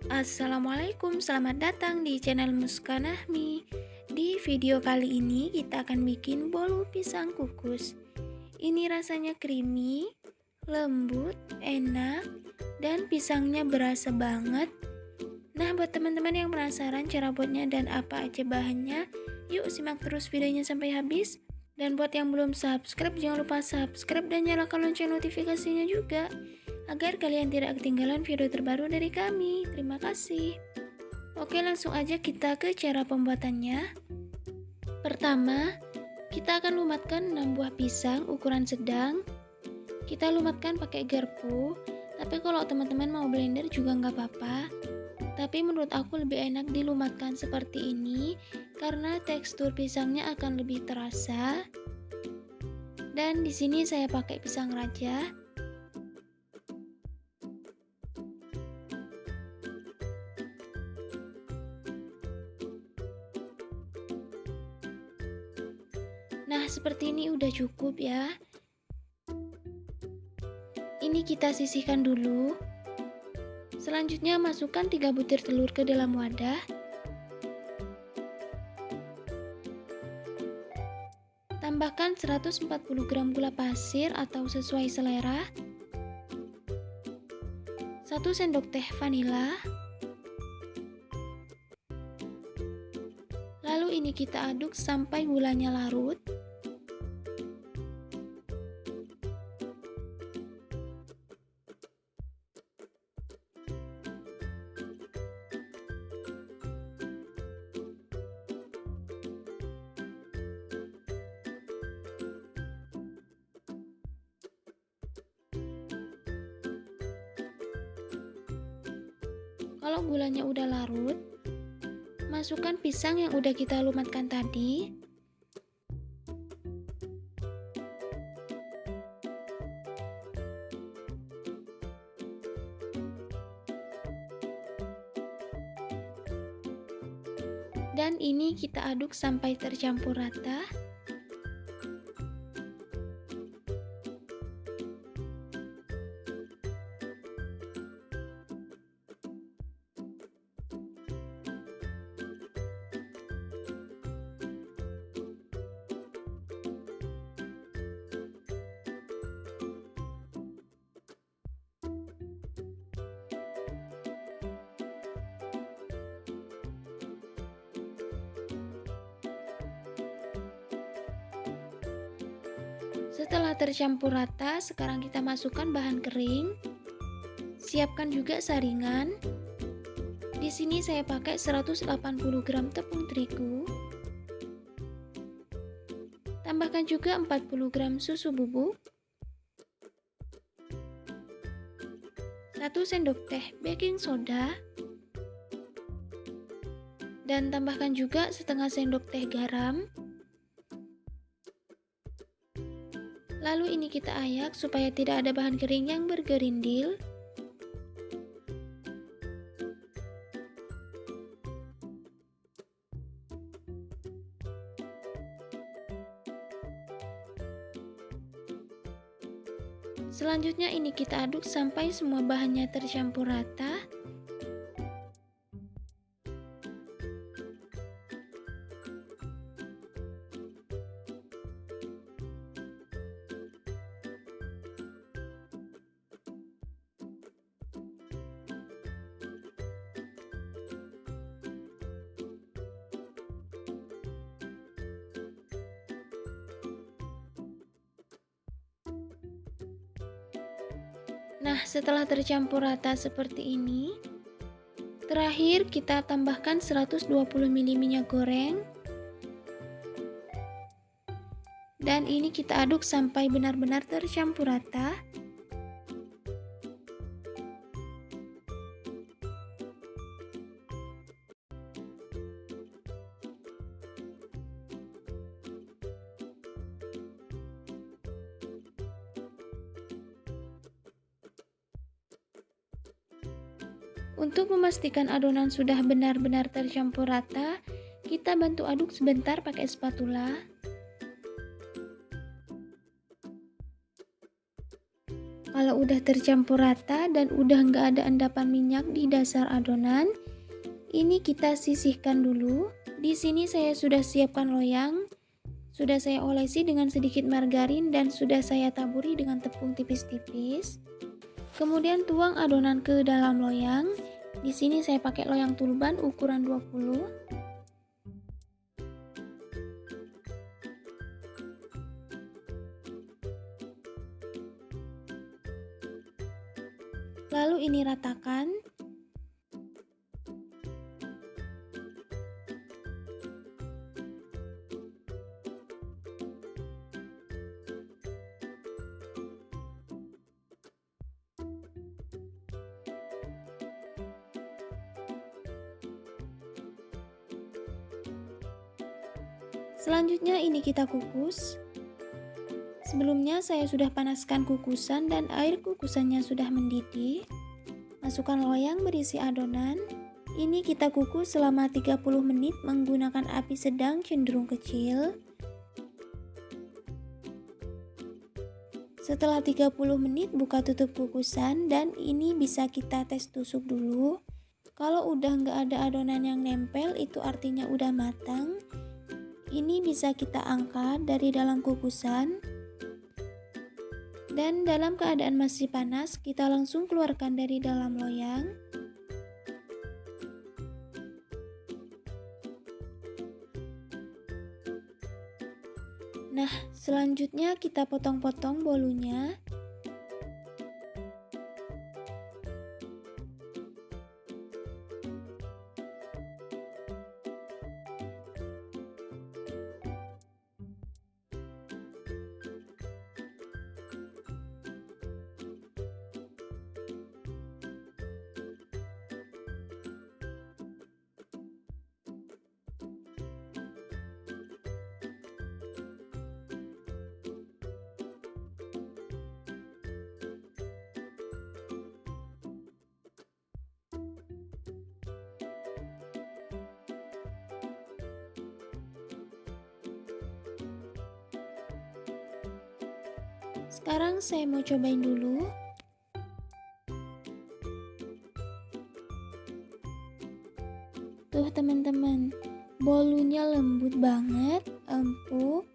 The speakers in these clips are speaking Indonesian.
Assalamualaikum, selamat datang di channel Muskanahmi. Di video kali ini kita akan bikin bolu pisang kukus. Ini rasanya creamy, lembut, enak, dan pisangnya berasa banget. Nah, buat teman-teman yang penasaran cara buatnya dan apa aja bahannya, yuk simak terus videonya sampai habis. Dan buat yang belum subscribe, jangan lupa subscribe dan nyalakan lonceng notifikasinya juga, agar kalian tidak ketinggalan video terbaru dari kami. Terima kasih. Oke, langsung aja kita ke cara pembuatannya. Pertama, kita akan lumatkan 6 buah pisang ukuran sedang. Kita lumatkan pakai garpu, tapi kalau teman-teman mau blender juga nggak apa-apa. Tapi menurut aku lebih enak dilumatkan seperti ini karena tekstur pisangnya akan lebih terasa. Dan di sini saya pakai pisang raja. Nah, seperti ini udah cukup ya. Ini kita sisihkan dulu. Selanjutnya masukkan 3 butir telur ke dalam wadah. Tambahkan 140 gram gula pasir atau sesuai selera. 1 sendok teh vanila. Lalu ini kita aduk sampai gulanya larut. Kalau gulanya udah larut, masukkan pisang yang udah kita lumatkan tadi. Dan ini kita aduk sampai tercampur rata. Setelah tercampur rata, sekarang kita masukkan bahan kering. Siapkan juga saringan. Di sini saya pakai 180 gram tepung terigu. Tambahkan juga 40 gram susu bubuk. 1 sendok teh baking soda. Dan tambahkan juga setengah sendok teh garam. Lalu ini kita ayak supaya tidak ada bahan kering yang bergerindil. Selanjutnya ini kita aduk sampai semua bahannya tercampur rata. Nah, setelah tercampur rata seperti ini, terakhir kita tambahkan 120 ml minyak goreng. Dan ini kita aduk sampai benar-benar tercampur rata. Untuk memastikan adonan sudah benar-benar tercampur rata, kita bantu aduk sebentar pakai spatula. Kalau udah tercampur rata dan udah nggak ada endapan minyak di dasar adonan, ini kita sisihkan dulu. Di sini saya sudah siapkan loyang, sudah saya olesi dengan sedikit margarin dan sudah saya taburi dengan tepung tipis-tipis. Kemudian tuang adonan ke dalam loyang. Di sini saya pakai loyang tulban ukuran 20. Lalu ini ratakan. Selanjutnya ini kita kukus. Sebelumnya saya sudah panaskan kukusan dan air kukusannya sudah mendidih. Masukkan loyang berisi adonan. Ini kita kukus selama 30 menit menggunakan api sedang cenderung kecil. Setelah 30 menit buka tutup kukusan dan ini bisa kita tes tusuk dulu. Kalau udah nggak ada adonan yang nempel itu artinya udah matang. Ini bisa kita angkat dari dalam kukusan. Dan dalam keadaan masih panas, kita langsung keluarkan dari dalam loyang. Nah, selanjutnya kita potong-potong bolunya. Sekarang saya mau cobain dulu. Tuh teman-teman, bolunya lembut banget, empuk.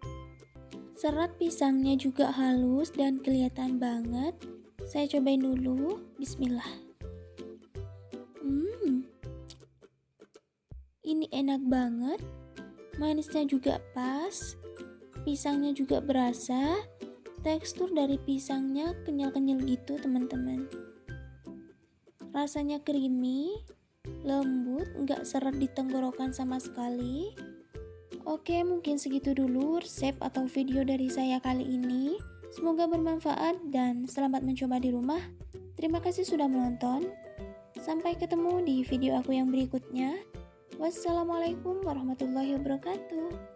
Serat pisangnya juga halus dan kelihatan banget. Saya cobain dulu. Bismillah. Ini enak banget. Manisnya juga pas. Pisangnya juga berasa. Tekstur dari pisangnya kenyal-kenyal gitu teman-teman. Rasanya creamy, lembut, nggak seret di tenggorokan sama sekali. Oke, mungkin segitu dulu resep atau video dari saya kali ini. Semoga bermanfaat dan selamat mencoba di rumah. Terima kasih sudah menonton. Sampai ketemu di video aku yang berikutnya. Wassalamualaikum warahmatullahi wabarakatuh.